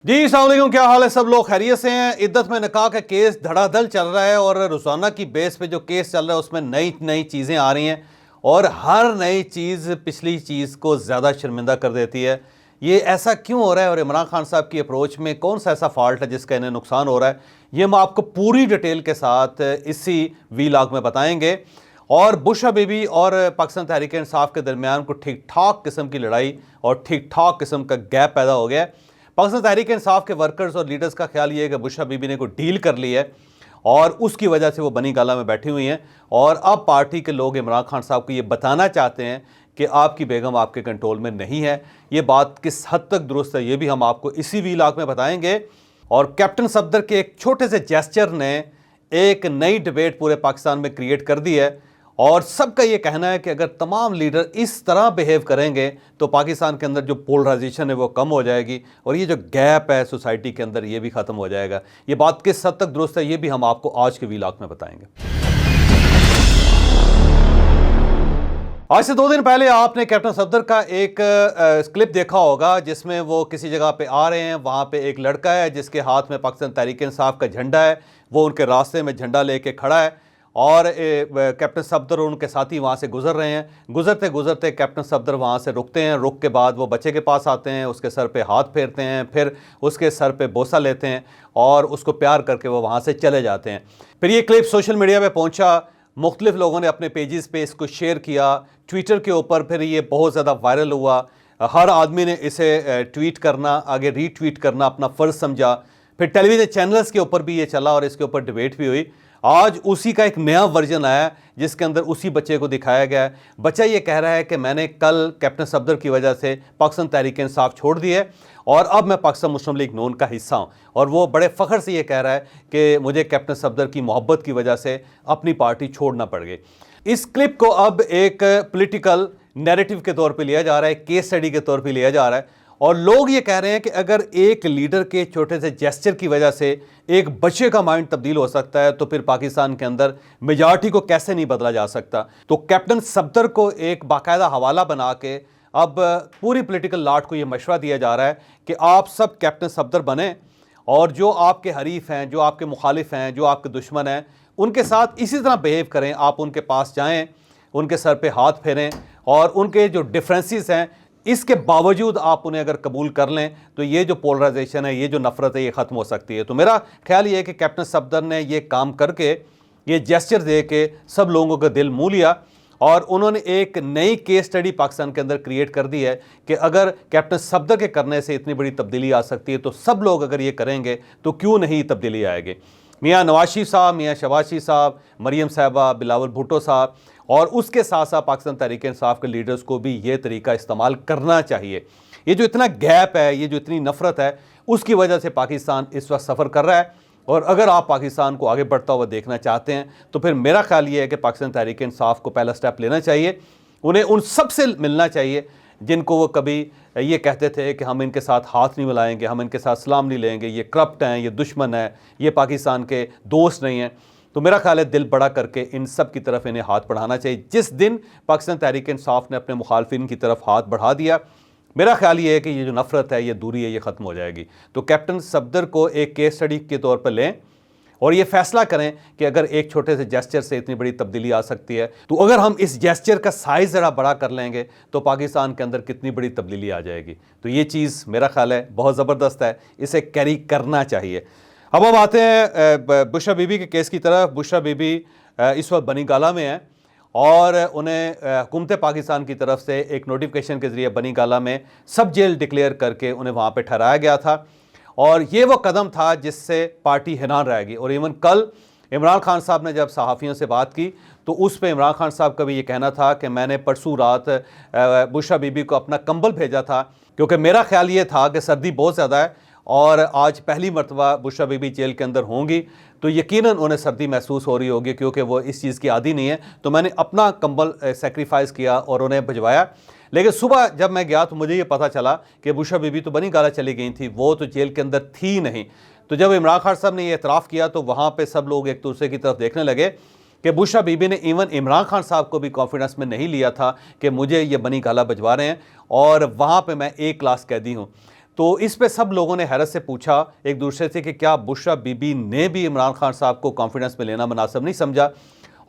जी अस्सलाम वालेकुम, क्या हाल है? सब लोग खैरियत से हैं। इद्दत में निकाह का केस धड़ाधड़ चल रहा है और रोज़ाना की बेस पे जो केस चल रहा है उसमें नई नई चीज़ें आ रही हैं और हर नई चीज़ पिछली चीज़ को ज़्यादा शर्मिंदा कर देती है। ये ऐसा क्यों हो रहा है और इमरान खान साहब की अप्रोच में कौन सा ऐसा फॉल्ट है जिसका इन्हें नुकसान हो रहा है, ये हम आपको पूरी डिटेल के साथ इसी वीलॉग में बताएंगे। और बुशरा बीबी और पाकिस्तान तहरीक इंसाफ के दरमियान को ठीक ठाक किस्म की लड़ाई और ठीक ठाक किस्म का गैप पैदा हो गया है। पाकिस्तान तहरीक इंसाफ के वर्कर्स और लीडर्स का ख्याल ये है कि बुशरा बीबी ने कोई डील कर ली है और उसकी वजह से वो बनी गाला में बैठी हुई हैं और अब पार्टी के लोग इमरान खान साहब को ये बताना चाहते हैं कि आपकी बेगम आपके कंट्रोल में नहीं है। ये बात किस हद तक दुरुस्त है ये भी हम आपको इसी वीलॉग में बताएंगे। और कैप्टन सफदर के एक छोटे से जेस्चर ने एक नई डिबेट पूरे पाकिस्तान में क्रिएट कर दी है और सबका ये कहना है कि अगर तमाम लीडर इस तरह बिहेव करेंगे तो पाकिस्तान के अंदर जो पोलराइजेशन है वो कम हो जाएगी और ये जो गैप है सोसाइटी के अंदर ये भी ख़त्म हो जाएगा। ये बात किस हद तक दुरुस्त है ये भी हम आपको आज के वीलॉग में बताएंगे। आज से 2 दिन पहले आपने कैप्टन सफदर का एक क्लिप देखा होगा जिसमें वो किसी जगह पे आ रहे हैं। वहाँ पे एक लड़का है जिसके हाथ में पाकिस्तान तहरीक इंसाफ का झंडा है, वो उनके रास्ते में झंडा लेके खड़ा है और कैप्टन सफदर और उनके साथी वहाँ से गुजर रहे हैं। गुजरते गुजरते कैप्टन सफदर वहाँ से रुकते हैं। रुक के बाद वो बच्चे के पास आते हैं, उसके सर पे हाथ फेरते हैं, फिर उसके सर पे बोसा लेते हैं और उसको प्यार करके वो वहाँ से चले जाते हैं। फिर ये क्लिप सोशल मीडिया पे पहुँचा, मुख्तलिफ लोगों ने अपने पेजेस पे इसको शेयर किया, ट्विटर के ऊपर फिर ये बहुत ज़्यादा वायरल हुआ। हर आदमी ने इसे ट्वीट करना, आगे रीट्वीट करना अपना फ़र्ज़ समझा। फिर टेलीविज़न चैनल्स के ऊपर भी ये चला और इसके ऊपर डिबेट भी हुई। आज उसी का एक नया वर्जन आया जिसके अंदर उसी बच्चे को दिखाया गया है। बच्चा ये कह रहा है कि मैंने कल कैप्टन सफदर की वजह से पाकिस्तान तहरीक इंसाफ छोड़ दी है और अब मैं पाकिस्तान मुस्लिम लीग नून का हिस्सा हूँ। और वो बड़े फ़ख्र से ये कह रहा है कि मुझे कैप्टन सफदर की मोहब्बत की वजह से अपनी पार्टी छोड़ना पड़ गई। इस क्लिप को अब एक पॉलिटिकल नैरेटिव के तौर पे लिया जा रहा है, केस स्टडी के तौर पे लिया जा रहा है और लोग ये कह रहे हैं कि अगर एक लीडर के छोटे से जेस्चर की वजह से एक बच्चे का माइंड तब्दील हो सकता है तो फिर पाकिस्तान के अंदर मेजॉरिटी को कैसे नहीं बदला जा सकता। तो कैप्टन सफदर को एक बाकायदा हवाला बना के अब पूरी पॉलिटिकल लाट को ये मशवरा दिया जा रहा है कि आप सब कैप्टन सफदर बने और जो आपके हरीफ हैं, जो आपके मुखालिफ हैं, जो आपके दुश्मन हैं, उनके साथ इसी तरह बिहेव करें। आप उनके पास जाएं, उनके सर पे हाथ फेरें और उनके जो डिफरेंसेस हैं इसके बावजूद आप उन्हें अगर कबूल कर लें तो ये जो पोलराइजेशन है, ये जो नफरत है, ये ख़त्म हो सकती है। तो मेरा ख्याल ये है कि कैप्टन सफदर ने ये काम करके, ये जेस्चर दे के सब लोगों का दिल मोह लिया और उन्होंने एक नई केस स्टडी पाकिस्तान के अंदर क्रिएट कर दी है कि अगर कैप्टन सफदर के करने से इतनी बड़ी तब्दीली आ सकती है तो सब लोग अगर ये करेंगे तो क्यों नहीं तब्दीली आएगी। मियाँ नवाज शरीफ साहब, मियाँ शहबाज शरीफ साहब, मरीम साहबा, बिलावल भुट्टो साहब और उसके साथ साथ पाकिस्तान तहरीक इंसाफ के लीडर्स को भी ये तरीका इस्तेमाल करना चाहिए। ये जो इतना गैप है, ये जो इतनी नफरत है, उसकी वजह से पाकिस्तान इस वक्त सफ़र कर रहा है और अगर आप पाकिस्तान को आगे बढ़ता हुआ देखना चाहते हैं तो फिर मेरा ख्याल ये है कि पाकिस्तान तहरीक इंसाफ को पहला स्टेप लेना चाहिए। उन्हें उन सब से मिलना चाहिए जिनको वो कभी ये कहते थे कि हम इनके साथ हाथ नहीं मिलाएंगे, हम इनके साथ सलाम नहीं लेंगे, ये करप्ट हैं, ये दुश्मन हैं, ये पाकिस्तान के दोस्त नहीं हैं। तो मेरा ख्याल है दिल बड़ा करके इन सब की तरफ इन्हें हाथ बढ़ाना चाहिए। जिस दिन पाकिस्तान तहरीक इंसाफ ने अपने मुखालफिन की तरफ हाथ बढ़ा दिया, मेरा ख्याल ये है कि ये जो नफरत है, ये दूरी है, ये ख़त्म हो जाएगी। तो कैप्टन सफदर को एक केस स्टडी के तौर पर लें और ये फैसला करें कि अगर एक छोटे से जेस्चर से इतनी बड़ी तब्दीली आ सकती है तो अगर हम इस जेस्चर का साइज़ ज़रा बड़ा कर लेंगे तो पाकिस्तान के अंदर कितनी बड़ी तब्दीली आ जाएगी। तो ये चीज़ मेरा ख्याल है बहुत ज़बरदस्त है, इसे कैरी करना चाहिए। अब हम आते हैं बुशरा बीबी के केस की तरफ। बुशरा बीबी इस वक्त बनी गाला में है और उन्हें हुकूमत पाकिस्तान की तरफ से एक नोटिफिकेशन के ज़रिए बनी गाला में सब जेल डिक्लेयर करके उन्हें वहाँ पे ठहराया गया था और ये वो कदम था जिससे पार्टी हैरान रहेगी। और इवन कल इमरान खान साहब ने जब सहाफ़ियों से बात की तो उस पर इमरान खान साहब का भी ये कहना था कि मैंने परसों रात बुशरा बीबी को अपना कंबल भेजा था क्योंकि मेरा ख्याल ये था कि सर्दी बहुत ज़्यादा है और आज पहली मरतबा बुशरा बीबी जेल के अंदर होंगी तो यकीनन उन्हें सर्दी महसूस हो रही होगी क्योंकि वो इस चीज़ की आदी नहीं है। तो मैंने अपना कंबल सेक्रीफाइस किया और उन्हें भिजवाया। लेकिन सुबह जब मैं गया तो मुझे ये पता चला कि बुशरा बीबी तो बनी गाला चली गई थी, वो तो जेल के अंदर थी नहीं। तो जब इमरान खान साहब ने यह एतराफ़ किया तो वहाँ पर सब लोग एक दूसरे की तरफ देखने लगे कि बुशरा बीबी ने इवन इमरान खान साहब को भी कॉन्फिडेंस में नहीं लिया था कि मुझे ये बनी गाला भिजवा रहे हैं और वहाँ पर मैं एक क्लास कैदी हूँ। तो इस पे सब लोगों ने हैरत से पूछा एक दूसरे से कि क्या बुशरा बीबी ने भी इमरान खान साहब को कॉन्फिडेंस में लेना मुनासिब नहीं समझा।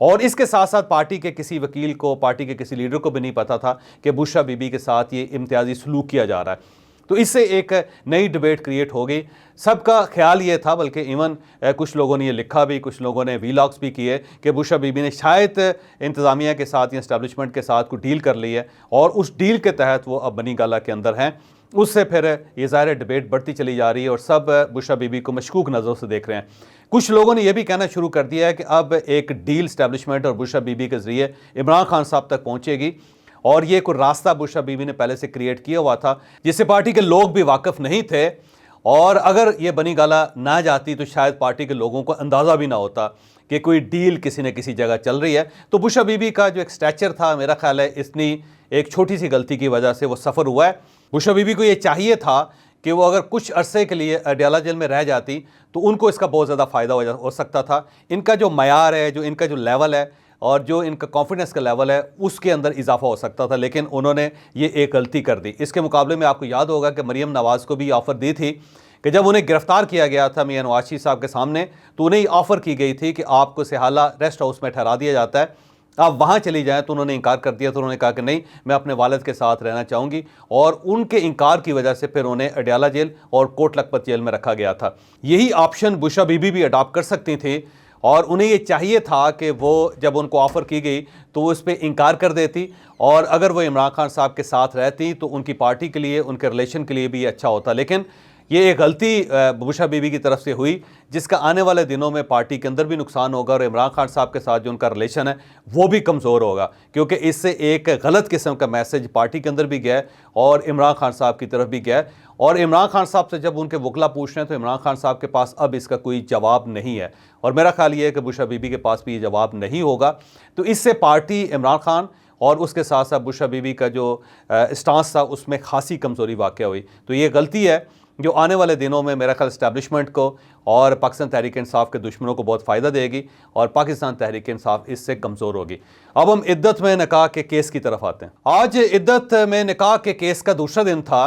और इसके साथ साथ पार्टी के किसी वकील को, पार्टी के किसी लीडर को भी नहीं पता था कि बुशरा बीबी के साथ ये इम्तियाजी सलूक किया जा रहा है। तो इससे एक नई डिबेट क्रिएट हो गई। सबका ख्याल ये था, बल्कि इवन कुछ लोगों ने ये लिखा भी, कुछ लोगों ने वीलॉग्स भी किए कि बुशरा बीबी ने शायद इंतज़ामिया के साथ या इस्टेब्लिशमेंट के साथ कोई डील कर ली है और उस डील के तहत वो अब बनी गाला के अंदर हैं। उससे फिर ये ज़ाहिर डिबेट बढ़ती चली जा रही है और सब बुशरा बीबी को मशकूक नज़रों से देख रहे हैं। कुछ लोगों ने यह भी कहना शुरू कर दिया है कि अब एक डील इस्टेब्लिशमेंट और बुशरा बीबी के ज़रिए इमरान खान साहब तक पहुँचेगी और ये कोई रास्ता बुशरा बीबी ने पहले से क्रिएट किया हुआ था जिससे पार्टी के लोग भी वाकिफ़ नहीं थे। और अगर ये बनी गाला ना जाती तो शायद पार्टी के लोगों को अंदाज़ा भी ना होता कि कोई डील किसी न किसी जगह चल रही है। तो बुशरा बीबी का जो एक स्टैचर था, मेरा ख्याल है इतनी एक छोटी सी गलती की वजह से वो सफ़र हुआ है। बुशरा बीबी को ये चाहिए था कि वो अगर कुछ अरसे के लिए अडयाला जेल में रह जाती तो उनको इसका बहुत ज़्यादा फ़ायदा हो सकता था। इनका जो मयार है, जो इनका जो लेवल है और जो इनका कॉन्फिडेंस का लेवल है, उसके अंदर इजाफा हो सकता था, लेकिन उन्होंने ये एक गलती कर दी। इसके मुकाबले में आपको याद होगा कि मरीम नवाज़ को भी ऑफ़र दी थी कि जब उन्हें गिरफ्तार किया गया था मियां नवाज शरीफ साहब के सामने, तो उन्हें ऑफ़र की गई थी कि आपको सिहाला रेस्ट हाउस में ठहरा दिया जाता है, आप वहाँ चली जाएँ। तो उन्होंने इनकार कर दिया। तो उन्होंने कहा कि नहीं, मैं अपने वालिद के साथ रहना चाहूँगी और उनके इनकार की वजह से फिर उन्हें अडयाला जेल और कोट लखपत जेल में रखा गया था। यही ऑप्शन बुशरा बीबी भी अडॉप्ट कर सकती थी और उन्हें ये चाहिए था कि वो जब उनको ऑफ़र की गई तो वो इस पर इनकार कर देती और अगर वो इमरान खान साहब के साथ रहती तो उनकी पार्टी के लिए, उनके रिलेशन के लिए भी अच्छा होता। लेकिन ये एक गलती बुशरा बीबी की तरफ से हुई जिसका आने वाले दिनों में पार्टी के अंदर भी नुकसान होगा और इमरान खान साहब के साथ जो उनका रिलेशन है वो भी कमज़ोर होगा, क्योंकि इससे एक गलत किस्म का मैसेज पार्टी के अंदर भी गया और इमरान खान साहब की तरफ भी गया। और इमरान खान साहब से जब उनके वकला पूछ रहे हैं तो इमरान खान साहब के पास अब इसका कोई जवाब नहीं है और मेरा ख्याल ये है कि बुशरा बीबी के पास भी ये जवाब नहीं होगा। तो इससे पार्टी, इमरान खान और उसके साथ साथ बुशरा बीबी का जो स्टांस था उसमें खासी कमज़ोरी वाक़ हुई। तो ये गलती है जो आने वाले दिनों में मेरा ख्याल इस्टेब्लिशमेंट को और पाकिस्तान तहरीक इंसाफ के दुश्मनों को बहुत फ़ायदा देगी और पाकिस्तान तहरीक इंसाफ इससे कमज़ोर होगी। अब हम इद्दत में निकाह के केस की तरफ आते हैं। आज इद्दत में निकाह के केस का दूसरा दिन था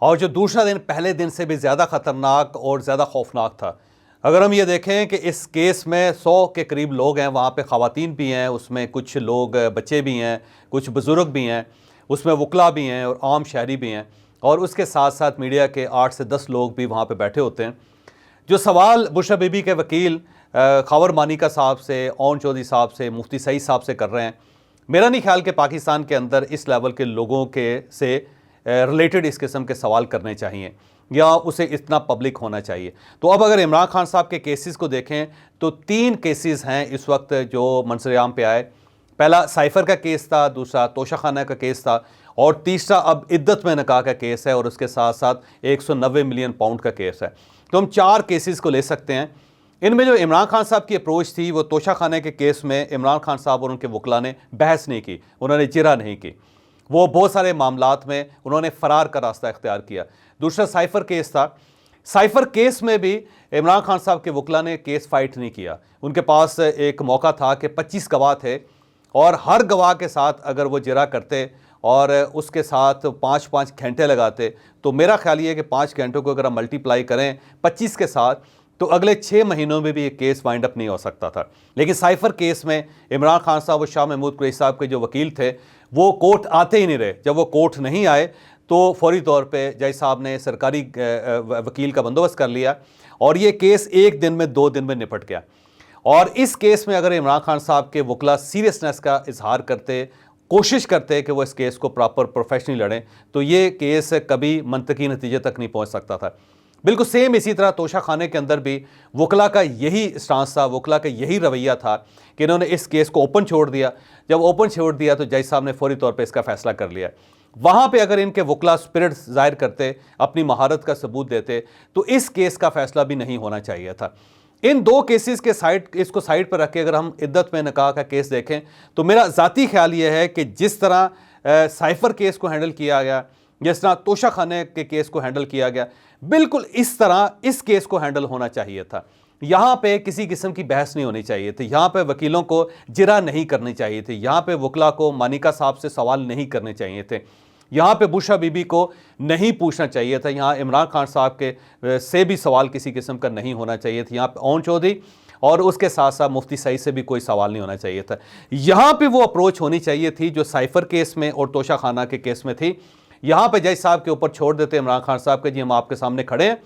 और जो दूसरा दिन पहले दिन से भी ज़्यादा ख़तरनाक और ज़्यादा खौफनाक था। अगर हम ये देखें कि इस केस में 100 के करीब लोग हैं, वहाँ पे ख़वातीन भी हैं, उसमें कुछ लोग बच्चे भी हैं, कुछ बुज़ुर्ग भी हैं, उसमें वकला भी हैं और आम शहरी भी हैं और उसके साथ साथ मीडिया के 8 से 10 लोग भी वहाँ पे बैठे होते हैं। जो सवाल बुशरा बीबी के वकील खबर मानिका साहब से, ओन चौधरी साहब से, मुफ्ती सईद साहब से कर रहे हैं, मेरा नहीं ख्याल कि पाकिस्तान के अंदर इस लेवल के लोगों के से रिलेटेड इस किस्म के सवाल करने चाहिए या उसे इतना पब्लिक होना चाहिए। तो अब अगर इमरान खान साहब के केसेस को देखें तो 3 केसेस हैं इस वक्त जो मंसर-ए-आम पे आए। पहला साइफ़र का केस था, दूसरा तोशाखाना का केस था और तीसरा अब इद्दत में निकाह का केस है और उसके साथ साथ 190 मिलियन पाउंड का केस है। तो हम 4 केसेस को ले सकते हैं। इनमें जो इमरान खान साहब की अप्रोच थी वो तोशाखाना के केस में इमरान खान साहब और उनके वकला ने बहस नहीं की, उन्होंने जिरा नहीं की, वो बहुत सारे मामलात में उन्होंने फ़रार का रास्ता इख्तियार किया। दूसरा साइफ़र केस था। साइफ़र केस में भी इमरान खान साहब के वकला ने केस फ़ाइट नहीं किया। उनके पास एक मौका था कि 25 गवाह थे और हर गवाह के साथ अगर वो जिरा करते और उसके साथ 5-5 घंटे लगाते तो मेरा ख्याल ये है कि 5 घंटों को अगर हम मल्टीप्लाई करें 25 के साथ तो अगले 6 महीनों में भी ये केस वाइंड अप नहीं हो सकता था। लेकिन साइफ़र केस में इमरान खान साहब और शाह महमूद कुरैशी साहब के जो वकील थे वो कोर्ट आते ही नहीं रहे। जब वो कोर्ट नहीं आए तो फौरी तौर पे जज साहब ने सरकारी वकील का बंदोबस्त कर लिया और ये केस 1 दिन में 2 दिन में निपट गया। और इस केस में अगर इमरान खान साहब के वकला सीरियसनेस का इजहार करते, कोशिश करते कि वो इस केस को प्रॉपर प्रोफेशनली लड़ें तो ये केस कभी मंतकी नतीजे तक नहीं पहुंच सकता था। बिल्कुल सेम इसी तरह तोशाखाने के अंदर भी वकला का यही स्टांस था, वकला का यही रवैया था कि इन्होंने इस केस को ओपन छोड़ दिया। जब ओपन छोड़ दिया तो जज साहब ने फौरी तौर पे इसका फैसला कर लिया। वहाँ पे अगर इनके वकला स्पिरिट ज़ाहिर करते, अपनी महारत का सबूत देते तो इस केस का फैसला भी नहीं होना चाहिए था। इन 2 केसेस के इसको साइड पर रख के अगर हम इद्दत में निकाह का केस देखें तो मेरा ज़ाती ख्याल ये है कि जिस तरह साइफ़र केस को हैंडल किया गया, जिस तरह तोशाखाने के केस को हैंडल किया गया, बिल्कुल इस तरह इस केस को हैंडल होना चाहिए था। यहाँ पे किसी किस्म की बहस नहीं होनी चाहिए थी, यहाँ पे वकीलों को जिरा नहीं करनी चाहिए थी, यहाँ पे वकला को मानिका साहब से सवाल नहीं करने चाहिए थे। यहाँ पे बुशरा बीबी को नहीं पूछना चाहिए था, यहाँ इमरान खान साहब के से भी सवाल किसी किस्म का नहीं होना चाहिए था, यहाँ पे ओन चौधरी और उसके साथ साथ मुफ्ती सईद से भी कोई सवाल नहीं होना चाहिए था। यहाँ पे वो अप्रोच होनी चाहिए थी जो साइफर केस में और तोशा खाना के केस में थी। यहाँ पे जज साहब के ऊपर छोड़ देते इमरान खान साहब के, जी हम आपके सामने खड़े हैं,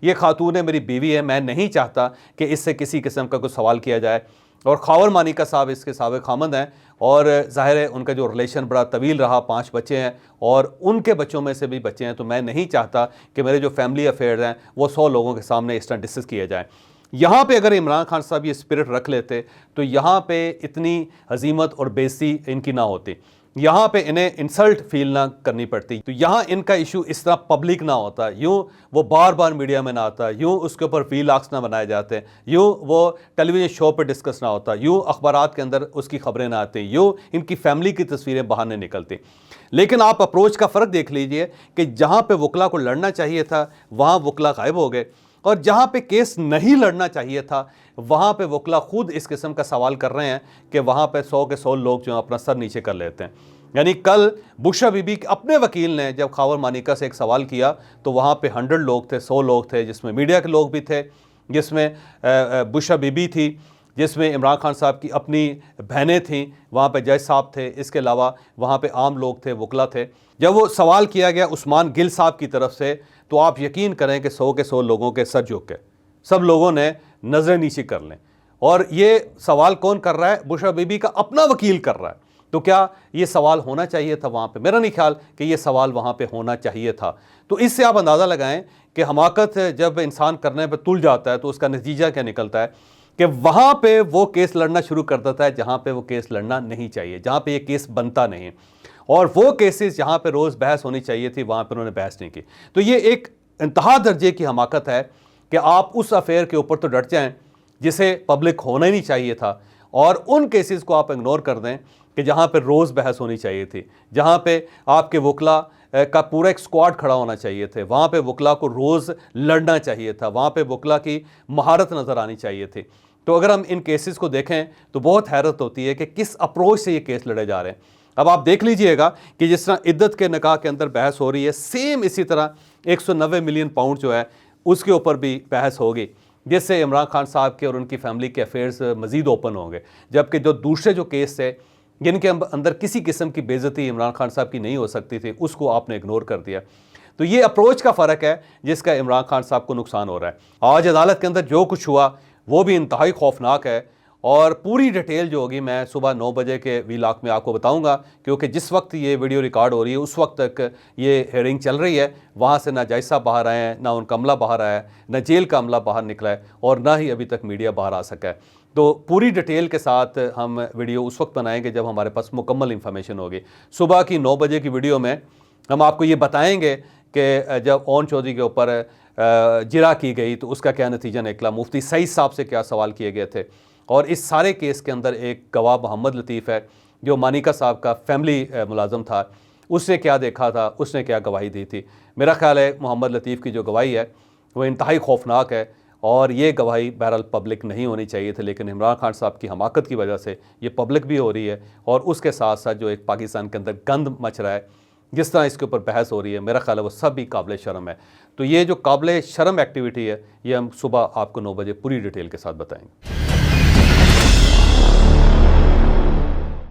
ये खातून है, मेरी बीवी है, मैं नहीं चाहता कि इससे किसी किस्म का कुछ सवाल किया जाए। और खावर मानिका साहब इसके साबिक़ खामद हैं और ज़ाहिर है उनका जो रिलेशन बड़ा तवील रहा, 5 बच्चे हैं और उनके बच्चों में से भी बच्चे हैं, तो मैं नहीं चाहता कि मेरे जो फैमिली अफेयर्स हैं वो 100 लोगों के सामने इस तरह डिस्कस किए जाए। यहाँ पे अगर इमरान खान साहब ये स्पिरिट रख लेते तो यहाँ पे इतनी हजीमत और बेइज्जती इनकी ना होती, यहाँ पे इन्हें इंसल्ट फील ना करनी पड़ती, तो यहाँ इनका इशू इस तरह पब्लिक ना होता, यूँ वो बार बार मीडिया में ना आता, यूँ उसके ऊपर वीलॉग्स ना बनाए जाते, यूँ वो टेलीविज़न शो पे डिस्कस ना होता, यूँ अखबारात के अंदर उसकी खबरें ना आती, यूँ इनकी फैमिली की तस्वीरें बाहर नहीं निकलती। लेकिन आप अप्रोच का फ़र्क देख लीजिए कि जहाँ पे वकला को लड़ना चाहिए था वहाँ वकला गायब हो गए, और जहाँ पे केस नहीं लड़ना चाहिए था वहाँ पे वकला खुद इस किस्म का सवाल कर रहे हैं कि वहाँ पे 100 के 100 लोग जो अपना सर नीचे कर लेते हैं। यानी कल बुशरा बीबी अपने वकील ने जब खावर मानिका से एक सवाल किया तो वहाँ पे 100 लोग थे, 100 लोग थे, जिसमें मीडिया के लोग भी थे, जिसमें बुशरा बीबी थी, जिसमें इमरान खान साहब की अपनी बहनें थीं, वहाँ पे जज साहब थे, इसके अलावा वहाँ पे आम लोग थे, वकला थे। जब वो सवाल किया गया उस्मान गिल साहब की तरफ से तो आप यकीन करें कि 100 के 100 लोगों के सर झुक गए, सब लोगों ने नज़रें नीचे कर लें। और ये सवाल कौन कर रहा है? बुशरा बीबी का अपना वकील कर रहा है। तो क्या ये सवाल होना चाहिए था वहाँ पे? मेरा नहीं ख्याल कि ये सवाल वहाँ पे होना चाहिए था। तो इससे आप अंदाज़ा लगाएं कि हमाकत जब इंसान करने पर तुल जाता है तो उसका नतीजा क्या निकलता है कि वहाँ पे वो केस लड़ना शुरू कर देता है जहाँ पे वो केस लड़ना नहीं चाहिए, जहाँ पे ये केस बनता नहीं, और वो केसेस जहाँ पे रोज़ बहस होनी चाहिए थी वहाँ पे उन्होंने बहस नहीं की। तो ये एक इंतहा दर्जे की हमाकत है कि आप उस अफेयर के ऊपर तो डट जाएं जिसे पब्लिक होना ही नहीं चाहिए था, और उन केसेस को आप इग्नोर कर दें कि जहाँ पे रोज़ बहस होनी चाहिए थी, जहाँ पे आपके वकला का पूरा एक स्क्वाड खड़ा होना चाहिए थे, वहाँ पे वकला को रोज़ लड़ना चाहिए था, वहाँ पे वकला की महारत नज़र आनी चाहिए थी। तो अगर हम इन केसेस को देखें तो बहुत हैरत होती है कि किस अप्रोच से ये केस लड़े जा रहे हैं। अब आप देख लीजिएगा कि जिस तरह इद्दत के निकाह के अंदर बहस हो रही है, सेम इसी तरह 190 मिलियन पाउंड जो है उसके ऊपर भी बहस होगी, जिससे इमरान खान साहब के और उनकी फैमिली के अफेयर्स मज़ीद ओपन होंगे। जबकि जो दूसरे जो केस थे जिनके अंदर किसी किस्म की बेइज्जती इमरान खान साहब की नहीं हो सकती थी, उसको आपने इग्नोर कर दिया। तो ये अप्रोच का फ़र्क है जिसका इमरान खान साहब को नुकसान हो रहा है। आज अदालत के अंदर जो कुछ हुआ वो भी इंतहाई खौफनाक है, और पूरी डिटेल जो होगी मैं सुबह 9 बजे के वीलॉग में आपको बताऊंगा, क्योंकि जिस वक्त ये वीडियो रिकॉर्ड हो रही है उस वक्त तक ये हेयरिंग चल रही है। वहाँ से ना जज साहब बाहर आए हैं, ना उनका अमला बाहर आया है, ना जेल का अमला बाहर निकला है, और ना ही अभी तक मीडिया बाहर आ सका है। तो पूरी डिटेल के साथ हम वीडियो उस वक्त बनाएंगे जब हमारे पास मुकम्मल इन्फॉर्मेशन होगी। सुबह की 9 बजे की वीडियो में हम आपको ये बताएँगे कि जब ओन चौधरी के ऊपर जिरा की गई तो उसका क्या नतीजा निकला, मुफ्ती सईद साहब से क्या सवाल किए गए थे, और इस सारे केस के अंदर एक गवाह मोहम्मद लतीफ़ है जो मानिका साहब का फैमिली मुलाजम था, उसने क्या देखा था, उसने क्या गवाही दी थी। मेरा ख्याल है मोहम्मद लतीफ़ की जो गवाही है वो इंतहाई खौफनाक है, और ये गवाही बहरहाल पब्लिक नहीं होनी चाहिए थी, लेकिन इमरान खान साहब की हमाकत की वजह से ये पब्लिक भी हो रही है, और उसके साथ साथ जो एक पाकिस्तान के अंदर गंद मच रहा है, जिस तरह इसके ऊपर बहस हो रही है, मेरा ख्याल है वो सब भी काबिल शर्म है। तो ये जो काबिल शर्म एक्टिविटी है ये हम सुबह आपको 9 बजे पूरी डिटेल के साथ बताएंगे।